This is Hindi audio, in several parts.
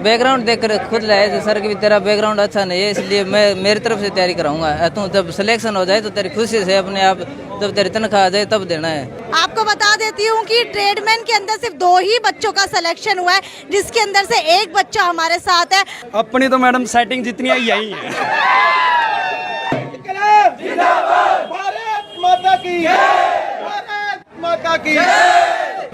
बैकग्राउंड देखकर खुद लाए थे सर कि तेरा बैकग्राउंड अच्छा नहीं है, इसलिए मैं मेरी तरफ से तैयारी कराऊंगा। तू जब सिलेक्शन हो जाए तो तेरी खुशी से अपने आप, जब तेरी तनख्वाह आ जाए तब देना है। आपको बता देती हूँ कि ट्रेडमैन के अंदर सिर्फ 2 ही बच्चों का सिलेक्शन हुआ है, जिसके अंदर से एक बच्चा हमारे साथ है। अपनी तो मैडम सेटिंग जितनी आई यही है। भारत माता की जय, भारत माता की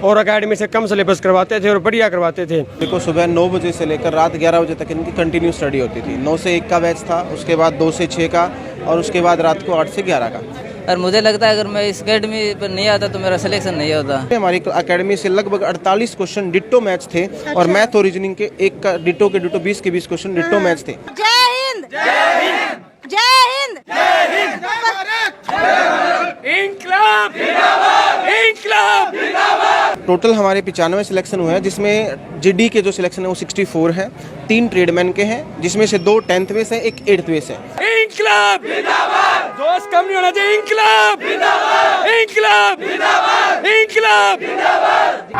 और एकेडमी से कम सिलेबस करवाते थे और बढ़िया करवाते थे। देखो सुबह 9 बजे से लेकर रात 11 बजे तक इनकी कंटिन्यू स्टडी होती थी। 9 से 1 का बैच था, उसके बाद 2 से 6 का, और उसके बाद रात को 8 से 11 का। और मुझे लगता है अगर मैं इस अकेडमी पर नहीं आता तो मेरा सिलेक्शन नहीं होता। हमारी एकेडमी से लगभग 48 क्वेश्चन डिट्टो मैच थे, और मैथ और रीजनिंग के एक का डिट्टो के डिट्टो 20 के 20 क्वेश्चन डिट्टो मैच थे। जय हिंद, जय हिंद, जय हिंद, जय हिंद, इंकलाब जिंदाबाद, इंकलाब जिंदाबाद। टोटल हमारे 95 सिलेक्शन हुए हैं, जिसमें जीडी के जो सिलेक्शन है वो 64 है, 3 ट्रेडमैन के हैं, जिसमें से 2 10th में से, 1 8th में से। इंकलाब जिंदाबाद, दोस्त कम नहीं होना चाहिए। इंकलाब जिंदाबाद, इंकलाब जिंदाबाद, इंकलाब जिंदाबाद।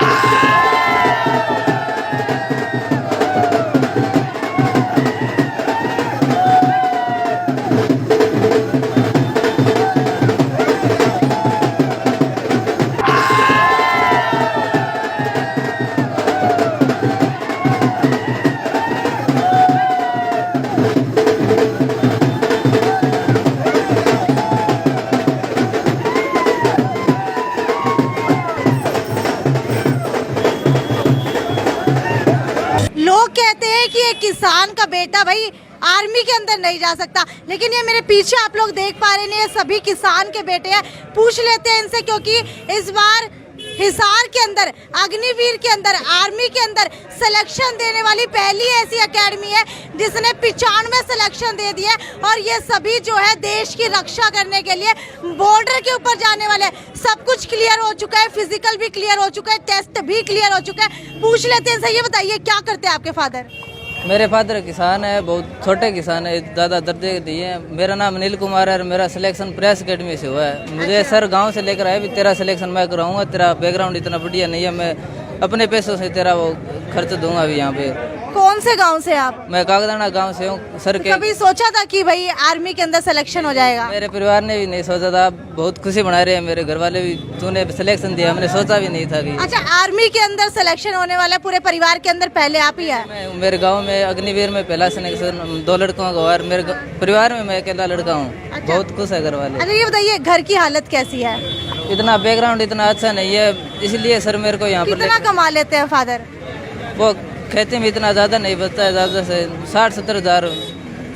लोग कहते हैं कि एक किसान का बेटा भाई आर्मी के अंदर नहीं जा सकता, लेकिन ये मेरे पीछे आप लोग देख पा रहे हैं, ये सभी किसान के बेटे हैं। पूछ लेते हैं इनसे, क्योंकि इस बार हिसार के अंदर, अग्निवीर के अंदर, आर्मी के अंदर सिलेक्शन देने वाली पहली ऐसी एकेडमी है जिसने 95 सिलेक्शन दे दिए, और ये सभी जो है देश की रक्षा करने के लिए बॉर्डर के ऊपर जाने वाले हैं। सब कुछ क्लियर हो चुका है, फिजिकल भी क्लियर हो चुका है, टेस्ट भी क्लियर हो चुका है। पूछ लेते हैं, ये बताइए क्या करते हैं आपके फादर? मेरे फादर किसान है, बहुत छोटे किसान है, ज़्यादा दर्जे के दिए हैं। मेरा नाम अनिल कुमार है और मेरा सिलेक्शन प्रेस अकेडमी से हुआ है। मुझे सर गांव से लेकर आए भी तेरा सिलेक्शन मैं कराऊंगा, तेरा बैकग्राउंड इतना बढ़िया नहीं है, मैं अपने पैसों से तेरा वो खर्च दूंगा अभी यहाँ पे। कौन से गांव से आप? मैं कागदाना गांव से हूँ सर के। कभी सोचा था कि भाई आर्मी के अंदर सिलेक्शन हो जाएगा? मेरे परिवार ने भी नहीं सोचा था, बहुत खुशी बना रहे हैं मेरे घर वाले भी, तूने सिलेक्शन दिया, मैंने सोचा भी नहीं था कि। अच्छा, आर्मी के अंदर सिलेक्शन होने वाला है, पूरे परिवार के अंदर पहले आप ही है? मेरे गांव में अग्निवीर में पहला सिलेक्शन 2 लड़कों का हुआ, और मेरे परिवार में मैं अकेला लड़का हूँ। अच्छा। बहुत खुश है घर वाले। अच्छा, ये बताइए घर की हालत कैसी है? इतना बैकग्राउंड इतना अच्छा नहीं है, इसलिए सर मेरे को यहाँ पर कितना कमा लेते हैं फादर? वो खेती में इतना ज़्यादा नहीं बचता है, ज़्यादा से 60-70 हज़ार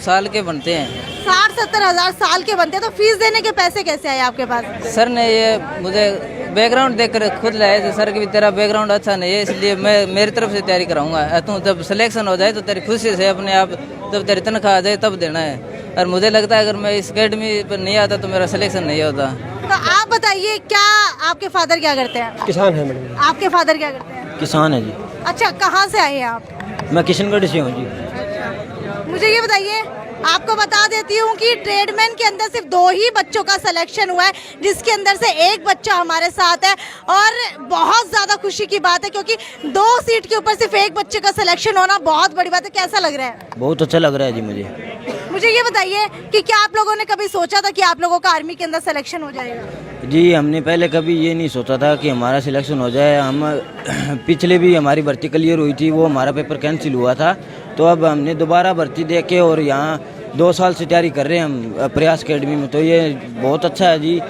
साल के बनते हैं। 60-70 हजार साल के बनते हैं, तो फीस देने के पैसे कैसे आए आपके पास? सर ने ये मुझे बैकग्राउंड देखकर खुद लाए थे सर कि तेरा बैकग्राउंड अच्छा नहीं है, इसलिए मैं मेरी तरफ से तैयारी कराऊंगा। तू जब सिलेक्शन हो जाए तो तेरी खुशी से अपने आप, जब तेरी तनख्वाह आ जाए तब देना है। और मुझे लगता है अगर मैं इस अकेडमी पर नहीं आता तो मेरा सिलेक्शन नहीं होता। तो आप बताइए, क्या आपके फादर क्या करते हैं? किसान है मैडम। आपके फादर क्या करते हैं? किसान है जी। अच्छा, कहाँ से आए हैं आप? मैं किशनगढ़ से हूँ जी। मुझे ये बताइए, आपको बता देती हूँ कि ट्रेडमैन के अंदर सिर्फ 2 ही बच्चों का सिलेक्शन हुआ है, जिसके अंदर से एक बच्चा हमारे साथ है, और बहुत ज़्यादा खुशी की बात है, क्योंकि 2 सीट के ऊपर सिर्फ एक बच्चे का सिलेक्शन होना बहुत बड़ी बात है। कैसा लग रहा है? बहुत अच्छा लग रहा है जी मुझे ये बताइए कि क्या आप लोगों ने कभी सोचा था कि आप लोगों का आर्मी के अंदर सिलेक्शन हो जाएगा? जी हमने पहले कभी ये नहीं सोचा था कि हमारा सिलेक्शन हो जाए। हम पिछले भी हमारी भर्ती क्लियर हुई थी, वो हमारा पेपर कैंसिल हुआ था, तो अब हमने दोबारा भर्ती दे के और यहाँ 2 साल से तैयारी कर रहे हैं हम प्रयास अकेडमी में। तो ये बहुत अच्छा है जी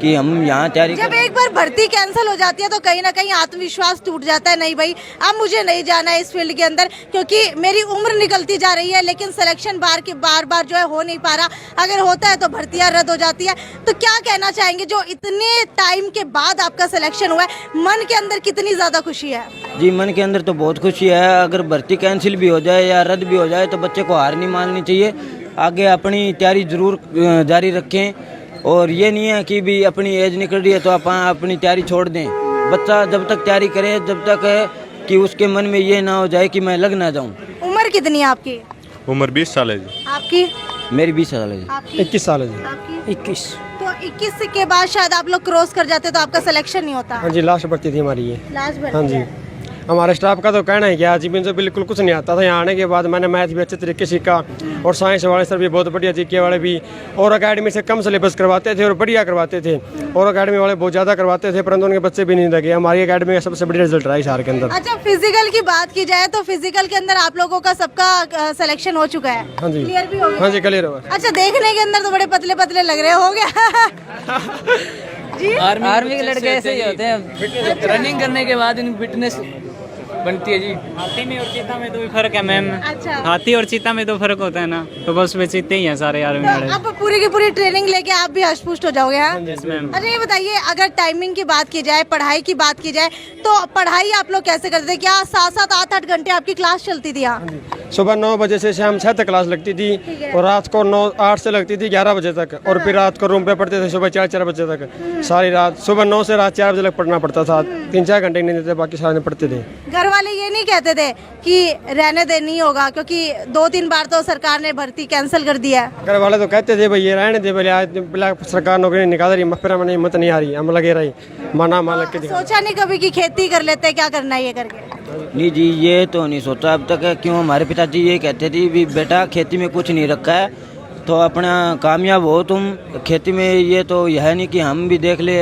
कि हम यहाँ तैयारी जब एक बार भर्ती कैंसिल हो जाती है तो कहीं ना कहीं आत्मविश्वास टूट जाता है, नहीं भाई अब मुझे नहीं जाना है इस फील्ड के अंदर, क्योंकि मेरी उम्र निकलती जा रही है, लेकिन सिलेक्शन बार जो है हो नहीं पा रहा। अगर होता है तो भर्तियाँ रद्द हो जाती है। तो क्या कहना चाहेंगे, जो इतने टाइम के बाद आपका सिलेक्शन हुआ है, मन के अंदर कितनी ज़्यादा खुशी है? जी मन के अंदर तो बहुत खुशी है। अगर भर्ती कैंसिल भी हो जाए या रद्द भी हो जाए तो बच्चे को हार नहीं माननी चाहिए, आगे अपनी तैयारी जरूर जारी रखें। और ये नहीं है कि भी अपनी एज निकल रही है तो आप अपनी तैयारी छोड़ दें। बच्चा जब तक तैयारी करे, जब तक है कि उसके मन में ये ना हो जाए कि मैं लग ना जाऊं। उम्र कितनी है आपकी? उम्र 20 साल है जी। आपकी? मेरी 20 साल है जी। आपकी? 21 साल है जी। आपकी? 21। तो 21 के बाद शायद आप लोग क्रॉस कर जाते तो आपका सिलेक्शन नहीं होता। हाँ जी, लास्ट भर्ती थी हमारी ये। लास्ट हाँ जी। हमारे स्टाफ का तो कहना है क्या जी, मुझे बिल्कुल कुछ नहीं आता था। यहाँ आने के बाद मैंने मैथ भी अच्छे तरीके से सीखा और साइंस वाले सर भी बहुत बढ़िया जीके वाले भी, और अकेडमी से कम सिलेबस करवाते थे और बढ़िया करवाते थे, और अकेडमी वाले बहुत ज़्यादा करवाते थे, परंतु उनके बच्चे भी नहीं लगे। हमारी अकेडमी का सबसे बढ़िया रिजल्ट रहा है शहर के अंदर। अच्छा, फिजिकल की बात की जाए तो फिजिकल के अंदर आप लोगों का सबका सिलेक्शन हो चुका है? हाँ जी, क्लियर भी हो गया? हाँ जी, क्लियर हुआ। अच्छा, देखने के अंदर तो बड़े पतले पतले लग रहे हो गया जी। आर्मी के लड़के ऐसे ही होते हैं, रनिंग करने के बाद इनकी फिटनेस बनती है जी। हाथी में और चीता में तो भी फर्क है मैम। अच्छा, हाथी और चीता में तो फर्क होता है ना, तो बस वे चीते ही हैं सारे आर्मी वाले। तो अब पूरी की पूरी ट्रेनिंग लेके आप भी हष्ट-पुष्ट हो जाओगे? हाँ? Yes ma'am. अच्छा, ये बताइए, अगर टाइमिंग की बात की जाए, पढ़ाई की बात की जाए, तो पढ़ाई आप लोग कैसे करते थे? क्या 7-7 8-8 घंटे आपकी क्लास चलती थी यहाँ? सुबह 9 बजे से शाम 6 तक क्लास लगती थी, और रात को 8 से लगती थी 11 बजे तक, और फिर रात को रूम पे पढ़ते थे सुबह 4 बजे तक। सारी रात सुबह 9 से रात 4 बजे तक पढ़ना पड़ता था। 3-4 घंटे नहीं देते, बाकी सारे पढ़ते थे। घर वाले ये नहीं कहते थे कि रहने दे, नहीं होगा, क्योंकि 2-3 बार तो सरकार ने भर्ती कैंसिल कर दिया है? घर वाले तो कहते थे भाई ये रहने दे, बोले आज सरकार नौकरी निकाल रही, फिर हमें हिम्मत नहीं आ रही, हम लगे रही माना मान लग के। सोचा नहीं कभी कि खेती कर लेते, क्या करना है ये करके? नहीं जी, ये तो नहीं सोचा अब तक। क्यों, हमारे पिताजी ये कहते थे भी बेटा खेती में कुछ नहीं रखा है तो अपना कामयाब हो तुम खेती में। ये तो यह नहीं कि हम भी देख ले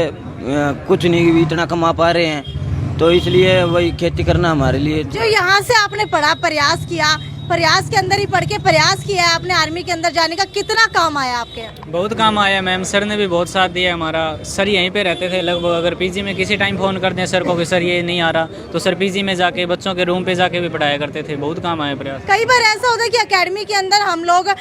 कुछ नहीं इतना कमा पा रहे हैं, तो इसलिए वही खेती करना हमारे लिए। जो यहाँ से आपने पढ़ा, प्रयास किया, प्रयास के अंदर ही पढ़ के प्रयास किया है आपने आर्मी के अंदर जाने का, कितना काम आया आपके? बहुत काम आया मैम, सर ने भी बहुत साथ दिया हमारा। सर यहीं पे रहते थे लगभग, अगर पीजी में किसी टाइम फ़ोन कर दें सर को कि सर ये नहीं आ रहा, तो सर पीजी में जाके बच्चों के रूम पे जाके भी पढ़ाया करते थे। बहुत काम आया प्रयास। कई बार ऐसा होता है कि एकेडमी के अंदर हम लोग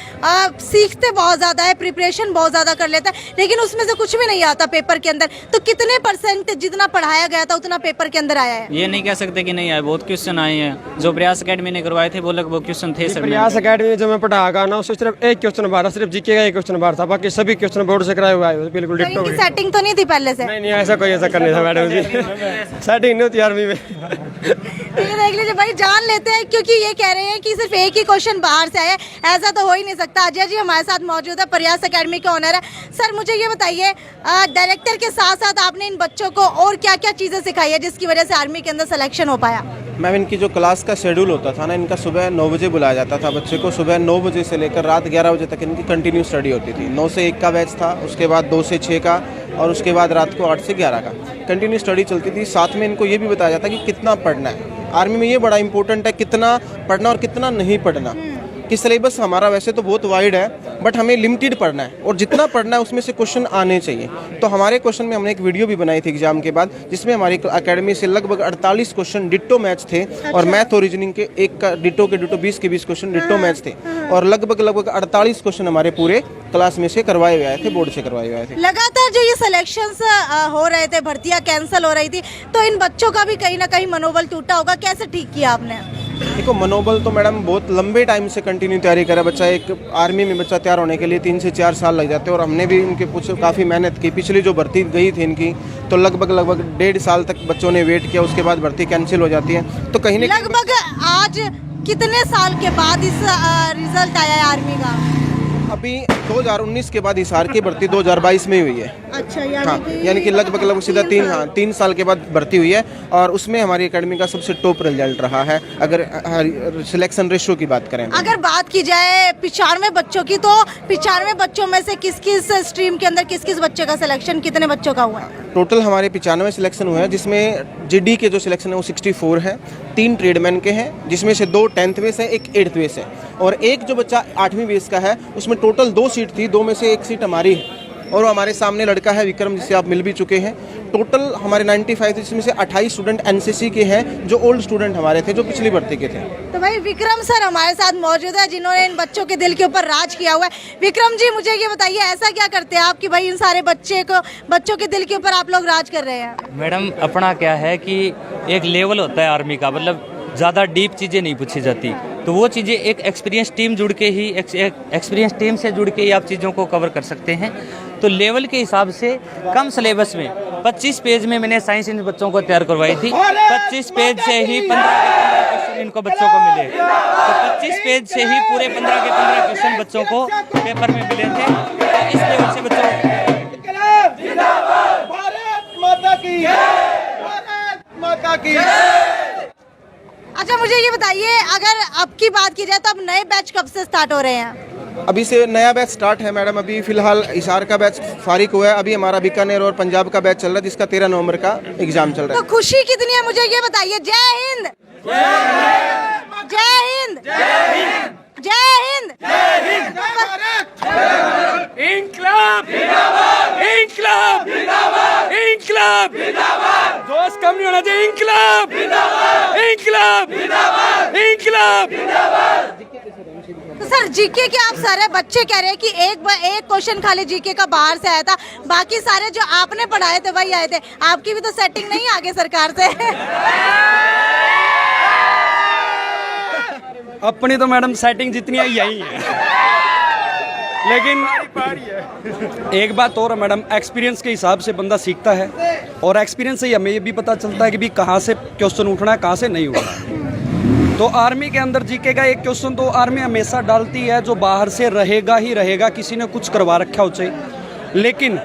सीखते बहुत ज़्यादा है, प्रिपरेशन बहुत ज़्यादा कर लेते हैं, लेकिन उसमें से कुछ भी नहीं आता पेपर के अंदर। तो कितने % जितना पढ़ाया गया था उतना पेपर के अंदर आया है? ये नहीं कह सकते कि नहीं आए, बहुत क्वेश्चन आए हैं। जो प्रयास अकेडमी ने करवाए थे वो लगभग क्वेश्चन थे सर। प्रयास अकेडमी में जो मैं पढ़ाया ना, उससे सिर्फ एक क्वेश्चन बाहर, सिर्फ जीके का एक क्वेश्चन बाहर था, बाकी सभी क्वेश्चन बोर्ड से कराए हुए आए, बिल्कुल तो डिट्टो। इनकी सेटिंग तो नहीं थी पहले से? नहीं, ऐसा कोई ऐसा करने था मैडम जी, सेटिंग नहीं होती आर्मी में। ये देख लीजिए भाई, जान लेते हैं, क्योंकि ये कह रहे हैं कि सिर्फ एक ही क्वेश्चन बाहर से आया, ऐसा तो हो ही नहीं सकता। अजय जी हमारे साथ मौजूद है, प्रयास अकेडमी के ओनर है। सर मुझे ये बताइए, डायरेक्टर के साथ साथ आपने इन बच्चों को और क्या क्या चीज़ें सिखाई है जिसकी वजह से आर्मी के अंदर सिलेक्शन हो पाया? मैम, इनकी जो क्लास का शेड्यूल होता था ना, इनका सुबह 9 बजे बुलाया जाता था बच्चे को। सुबह 9 बजे से लेकर रात 11 बजे तक इनकी कंटिन्यू स्टडी होती थी। 9 से 1 का बैच था, उसके बाद 2 से 6 का, और उसके बाद रात को 8 से 11 का कंटिन्यू स्टडी चलती थी। साथ में इनको ये भी बताया जाता कि कितना पढ़ना है। आर्मी में ये बड़ा इंपॉर्टेंट है, कितना पढ़ना और कितना नहीं पढ़ना। कि सिलेबस हमारा वैसे तो बहुत वाइड है, बट हमें लिमिटेड पढ़ना है, और जितना पढ़ना है उसमें से क्वेश्चन आने चाहिए। तो हमारे क्वेश्चन में हमने एक वीडियो भी बनाई थी एग्जाम के बाद, जिसमें हमारी अकेडमी से लगभग 48 क्वेश्चन डिट्टो मैच थे, और मैथ और रीजनिंग के एक का डिट्टो के डिट्टो 20 के 20 क्वेश्चन डिट्टो मैच थे, और लगभग 48 क्वेश्चन हमारे पूरे क्लास में से करवाए हुए आए थे, बोर्ड से करवाए हुए आए थे। लगातार जो ये सिलेक्शंस हो रहे थे, भर्तियां कैंसिल हो रही थी, तो इन बच्चों का भी कहीं ना कहीं मनोबल टूटा होगा, कैसे ठीक किया आपने? देखो, मनोबल तो मैडम बहुत लंबे टाइम से कंटिन्यू तैयारी करा बच्चा। एक आर्मी में बच्चा तैयार होने के लिए 3 से 4 साल लग जाते हैं, और हमने भी इनके कुछ काफ़ी मेहनत की। पिछली जो भर्ती गई थी इनकी, तो लगभग 1.5 साल तक बच्चों ने वेट किया, उसके बाद भर्ती कैंसिल हो जाती है। तो कहीं ना लगभग आज कितने साल के बाद इस रिजल्ट आया है आर्मी का? अभी 2019 के बाद हिसार की भर्ती 2022 में हुई है। अच्छा, यानी कि लगभग सीधा 3 साल के बाद भर्ती हुई है, और उसमें हमारी एकेडमी का सबसे टॉप रिजल्ट रहा है अगर सिलेक्शन रेशो की बात करें। अगर बात की जाए 95 बच्चों की, तो 95 बच्चों में से किस किस स्ट्रीम के अंदर किस किस बच्चे का सिलेक्शन, कितने बच्चों का हुआ है? टोटल हमारे 95 सिलेक्शन हुए हैं, जिसमें जीडी के जो सिलेक्शन है वो 64 है, 3 ट्रेडमैन के हैं, जिसमें से 2 10th बेस है, 1 8th बेस है, और एक जो बच्चा 8वीं बेस का है, उसमें टोटल 2 सीट थी, 2 में से 1 सीट हमारी है, और वो हमारे सामने लड़का है विक्रम, जिससे आप मिल भी चुके हैं। टोटल हमारे 95 थे, जिसमें से 28 स्टूडेंट एनसीसी के हैं, जो ओल्ड स्टूडेंट हमारे थे, जो पिछली भर्ती के थे। तो भाई विक्रम सर हमारे साथ मौजूद है, जिन्होंने इन बच्चों के दिल के ऊपर राज किया हुआ है। विक्रम जी मुझे ये बताइए, ऐसा क्या करते हैं आप कि भाई इन सारे बच्चों के दिल के ऊपर आप लोग राज कर रहे हैं? मैडम, अपना क्या है कि एक लेवल होता है आर्मी का, मतलब ज़्यादा डीप चीज़ें नहीं पूछी जाती, तो वो चीज़ें एक एक्सपीरियंस टीम जुड़ के ही एक्सपीरियंस टीम से जुड़ के ही आप चीज़ों को कवर कर सकते हैं। तो लेवल के हिसाब से कम सिलेबस में 25 पेज में मैंने साइंस इन बच्चों को तैयार करवाई थी। 25 पेज से ही 15 क्वेश्चन इनको बच्चों को मिले, तो 25 पेज से ही पूरे 15 के 15 क्वेश्चन बच्चों को पेपर में मिले थे। तो इस लेवल से बच्चों अच्छा मुझे ये बताइए, अगर अब की बात की जाए तो अब नए बैच कब से स्टार्ट हो रहे हैं? अभी से नया बैच स्टार्ट है मैडम। अभी फिलहाल हिसार का बैच फारिग हुआ है। अभी हमारा बीकानेर और पंजाब का बैच चल रहा है, जिसका 13 नवंबर का एग्जाम चल रहा तो है। खुशी कितनी है मुझे ये बताइए। जय हिंद, जय हिंद, जय हिंद। इंकलाब इंकलाब इंकलाब दोस्त कम नहीं होना चाहिए। इंकलाब इंकलाब इंकलाब। तो सर जीके के आप सारे बच्चे कह रहे हैं कि एक क्वेश्चन खाली जीके का बाहर से आया था, बाकी सारे जो आपने पढ़ाए थे वही आए थे। आपकी भी तो सेटिंग नहीं आगे सरकार से। अपनी तो मैडम सेटिंग जितनी है यही है, लेकिन एक बात और है मैडम, एक्सपीरियंस के हिसाब से बंदा सीखता है, और एक्सपीरियंस से ही हमें ये भी पता चलता है कि भी कहाँ से क्वेश्चन उठना है, कहाँ से नहीं उठना। तो आर्मी के अंदर जीके का एक क्वेश्चन तो आर्मी हमेशा डालती है जो बाहर से रहेगा ही रहेगा, किसी ने कुछ करवा रखा हो चाहिए। लेकिन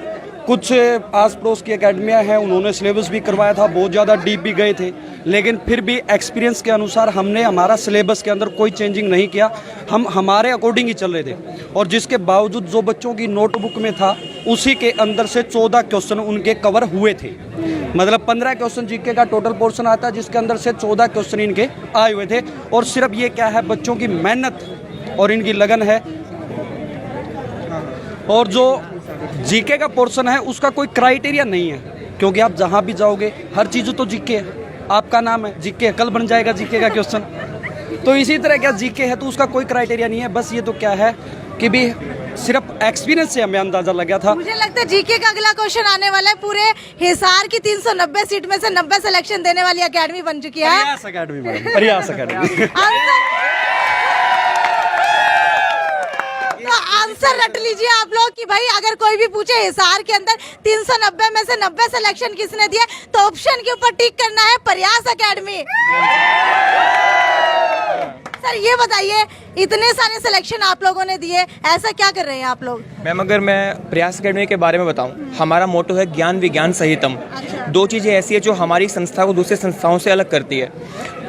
कुछ आस पड़ोस की अकेडमियाँ हैं, उन्होंने सिलेबस भी करवाया था, बहुत ज़्यादा डीप भी गए थे, लेकिन फिर भी एक्सपीरियंस के अनुसार हमने हमारा सिलेबस के अंदर कोई चेंजिंग नहीं किया, हम हमारे अकॉर्डिंग ही चल रहे थे। और जिसके बावजूद जो बच्चों की नोटबुक में था उसी के अंदर से 14 क्वेश्चन उनके कवर हुए थे। मतलब 15 क्वेश्चन जीके का टोटल पोर्शन आता है, जिसके अंदर से 14 क्वेश्चन इनके आए हुए थे। और सिर्फ ये क्या है, बच्चों की मेहनत और इनकी लगन है। और जो जीके का पोर्शन है उसका कोई क्राइटेरिया नहीं है, क्योंकि आप जहां भी जाओगे हर चीज़ तो जीके है। आपका नाम है जीके, कल बन जाएगा जीके का क्वेश्चन। तो इसी तरह क्या जीके है तो उसका कोई क्राइटेरिया नहीं है। बस ये तो क्या है कि भी सिर्फ एक्सपीरियंस से हमें अंदाजा लगा था। मुझे लगता है जीके का अगला क्वेश्चन आने वाला है। पूरे हिसार की 390 सीट में से 90 सिलेक्शन देने वाली एकेडमी बन चुकी है। प्रयास अकेडमी मैडम, प्रयास अकेडमी। तो आंसर रट लीजिए आप लोग कि भाई अगर कोई भी पूछे हिसार के अंदर 390 में से 90 सिलेक्शन किसने दिए, तो ऑप्शन के ऊपर टिक करना है प्रयास एकेडमी। सर ये बताइए, इतने सारे सिलेक्शन आप लोगों ने दिए, ऐसा क्या कर रहे हैं आप लोग? मैम अगर मैं प्रयास अकेडमी के बारे में बताऊं, हमारा मोटो है ज्ञान विज्ञान सहितम। दो चीज़ें ऐसी है जो हमारी संस्था को दूसरी संस्थाओं से अलग करती है।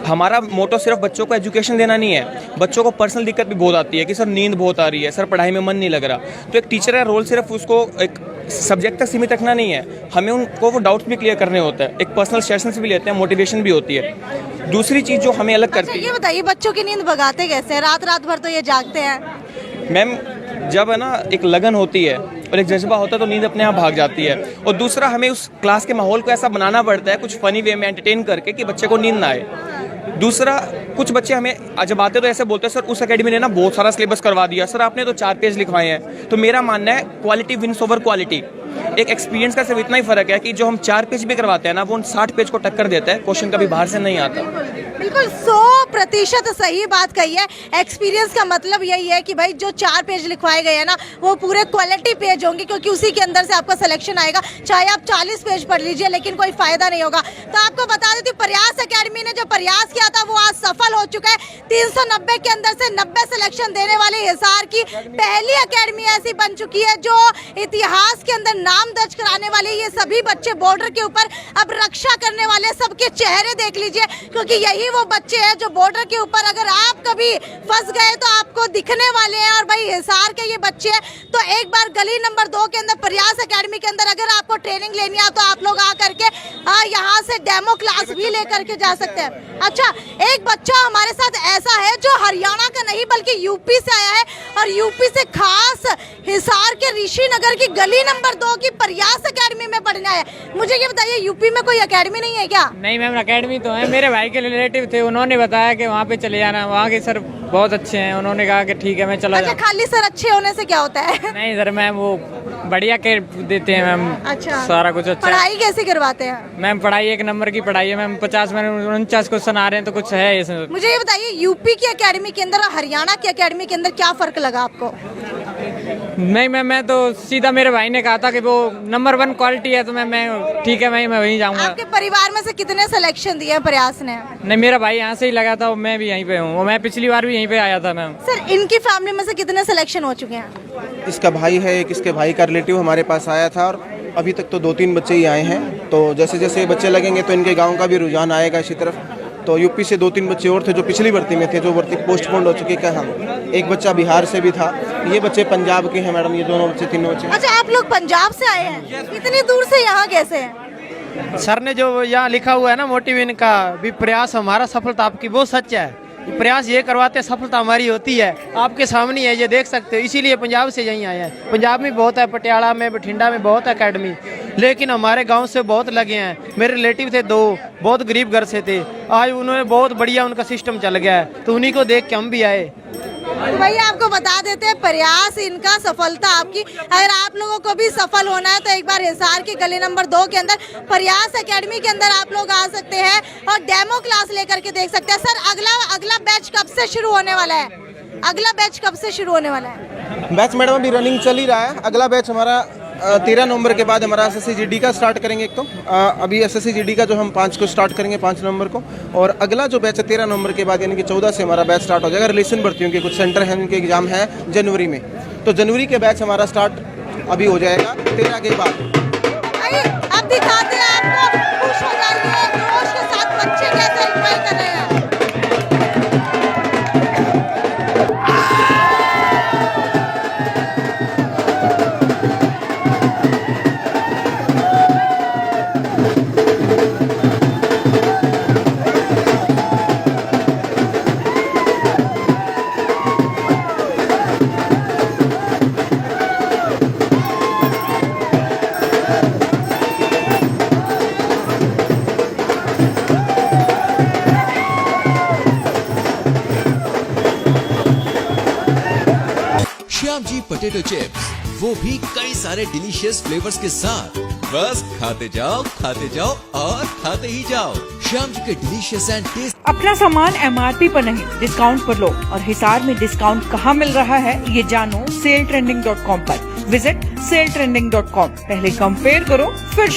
हमारा मोटो सिर्फ बच्चों को एजुकेशन देना नहीं है, बच्चों को पर्सनल दिक्कत भी बहुत आती है कि सर नींद बहुत आ रही है, सर पढ़ाई में मन नहीं लग रहा। तो एक टीचर का रोल सिर्फ उसको एक सब्जेक्ट तक सीमित रखना नहीं है, हमें उनको वो डाउट्स भी क्लियर करने होता है। एक पर्सनल सेशंस भी लेते हैं, मोटिवेशन भी होती है। दूसरी चीज़ जो हमें अलग करती है, ये बताइए बच्चों की नींद भगाते कैसे? रात रात भर तो ये जागते हैं। मैम जब है ना एक लगन होती है और एक जज्बा होता है तो नींद अपने आप भाग जाती है। और दूसरा हमें उस क्लास के माहौल को ऐसा बनाना पड़ता है कुछ फनी वे में एंटरटेन करके कि बच्चे को नींद ना आए। दूसरा कुछ बच्चे हमें जब आते तो ऐसे बोलते हैं सर उस एकेडमी ने ना बहुत सारा सिलेबस करवा दिया, सर आपने तो 4 पेज लिखवाए हैं। तो मेरा मानना है क्वालिटी विंस ओवर क्वालिटी। एक एक्सपीरियंस का सिर्फ इतना ही फर्क है कि जो हम 4 पेज भी करवाते हैं ना, वो उन 60 पेज को टक्कर देता है, क्वेश्चन कभी बाहर से नहीं आता। बिल्कुल 100% सही बात कही है। एक्सपीरियंस का मतलब यही है कि भाई जो 4 पेज लिखवाए गए हैं ना, वो पूरे क्वालिटी पेज होंगे, क्योंकि उसी के अंदर से आपका सिलेक्शन आएगा। चाहे आप 40 पेज पढ़ लीजिए, लेकिन कोई फायदा नहीं होगा। तो आपको बता देती हूँ, प्रयास एकेडमी ने जो प्रयास किया था वो आज सफल हो चुका है। 390 के अंदर से 90 सिलेक्शन देने वाली हिसार की पहली एकेडमी ऐसी बन चुकी है जो इतिहास के अंदर नाम दर्ज कराने वाले। ये सभी बच्चे बॉर्डर के ऊपर अब रक्षा करने वाले, सबके चेहरे देख लीजिए, क्योंकि यही वो बच्चे हैं जो बॉर्डर के ऊपर अगर आप कभी फंस गए तो आपको दिखने वाले हैं। और भाई हिसार के ये बच्चे हैं। तो एक बार गली नंबर 2 के अंदर प्रयास एकेडमी के अंदर अगर आपको ट्रेनिंग लेनी है तो आप लोग आ करके यहाँ से डेमो क्लास भी लेकर के जा सकते हैं। अच्छा, एक बच्चा हमारे साथ ऐसा है जो हरियाणा का नहीं बल्कि यूपी से आया है, और यूपी से खास हिसार के ऋषि नगर की गली नंबर 2 की प्रयास एकेडमी में पढ़ने आया है। मुझे ये बताइए, यूपी में कोई एकेडमी नहीं है क्या? नहीं मैम, एकेडमी तो है। मेरे भाई के रिलेटिव थे, उन्होंने बताया कि वहाँ पे चले जाना, वहाँ के सर बहुत अच्छे हैं। उन्होंने कहा कि ठीक है मैं चला अच्छा, खाली सर अच्छे होने से क्या होता है? नहीं सर मैम, वो बढ़िया केयर देते हैं मैम। अच्छा, सारा कुछ अच्छा। पढ़ाई कैसे करवाते हैं? मैम पढ़ाई 1 नंबर की पढ़ाई है मैम। 50 में 49 क्वेश्चन आ रहे हैं, तो कुछ है इसमें। मुझे ये बताइए, यूपी की एकेडमी के अंदर और हरियाणा की एकेडमी के अंदर क्या फर्क लगा आपको? नहीं मैम, मैं तो सीधा, मेरे भाई ने कहा था कि वो नंबर 1 क्वालिटी है, तो मैं ठीक है मैं वहीं जाऊंगा। आपके परिवार में से कितने सिलेक्शन दिए प्रयास ने? नहीं, मेरा भाई यहाँ से ही लगा था, मैं भी यहीं पे हूँ। मैं पिछली बार भी यहीं पे आया था मैम। सर इनकी फैमिली में से कितने सिलेक्शन हो चुके हैं? इसका भाई है एक, इसके भाई का रिलेटिव हमारे पास आया था, और अभी तक तो 2-3 बच्चे ही आए हैं। तो जैसे जैसे बच्चे लगेंगे तो इनके गाँव का भी रुझान आएगा इसी तरफ। तो यूपी से 2-3 बच्चे और थे जो पिछली भर्ती में थे, जो भर्ती पोस्टपोन्ड हो चुकी है। हम एक बच्चा बिहार से भी था, ये बच्चे पंजाब के हैं मैडम, ये दोनों बच्चे, तीनों बच्चे। अच्छा, आप लोग पंजाब से आए हैं, इतनी दूर से यहाँ कैसे हैं? सर ने जो यहाँ लिखा हुआ है ना मोटिव इनका भी, प्रयास हमारा सफलता आपकी, बहुत सच्चा है। प्रयास ये करवाते सफलता हमारी होती है, आपके सामने है, ये देख सकते हो। इसीलिए पंजाब से यहीं आए हैं। पंजाब में बहुत है, पटियाला में, बठिंडा में बहुत एकेडमी, लेकिन हमारे गांव से बहुत लगे हैं। मेरे रिलेटिव थे 2, बहुत गरीब घर से थे, आज उन्होंने बहुत बढ़िया उनका सिस्टम चल गया है, तो उन्हीं को देख के हम भी आए। तो भैया आपको बता देते हैं, प्रयास इनका, सफलता आपकी। अगर आप लोगों को भी सफल होना है तो एक बार हिसार के गली नंबर 2 के अंदर प्रयास एकेडमी के अंदर आप लोग आ सकते हैं और डेमो क्लास लेकर के देख सकते हैं। सर, अगला बैच कब से शुरू होने वाला है? अगला बैच कब से शुरू होने वाला है? बैच मैडम अभी रनिंग चल ही रहा है। अगला बैच हमारा 13 नवंबर के बाद हमारा SSC-GD का स्टार्ट करेंगे। एक तो अभी SSC-GD का जो हम 5 को स्टार्ट करेंगे, 5 नवंबर को, और अगला जो बैच है 13 नवंबर के बाद, यानी कि 14 से हमारा बैच स्टार्ट हो जाएगा। रिलेशन भर्तियों के कुछ सेंटर हैं, उनके एग्जाम है जनवरी में, तो जनवरी के बैच हमारा स्टार्ट अभी हो जाएगा 13 के बाद। अब दिखाते हैं आपको, खुश हो जाइए, जोश के साथ बच्चे कैसे एंजॉय कर रहे हैं। श्याम जी पोटैटो चिप्स, वो भी कई सारे डिलीशियस फ्लेवर्स के साथ। बस खाते जाओ और खाते ही जाओ। श्याम जी के डिलीशियस एंड टेस्ट। अपना सामान MRP पर नहीं, डिस्काउंट पर लो। और हिसार में डिस्काउंट कहाँ मिल रहा है ये जानो saletrending.com पर। Visit saletrending.com। पहले कंपेयर करो, फिर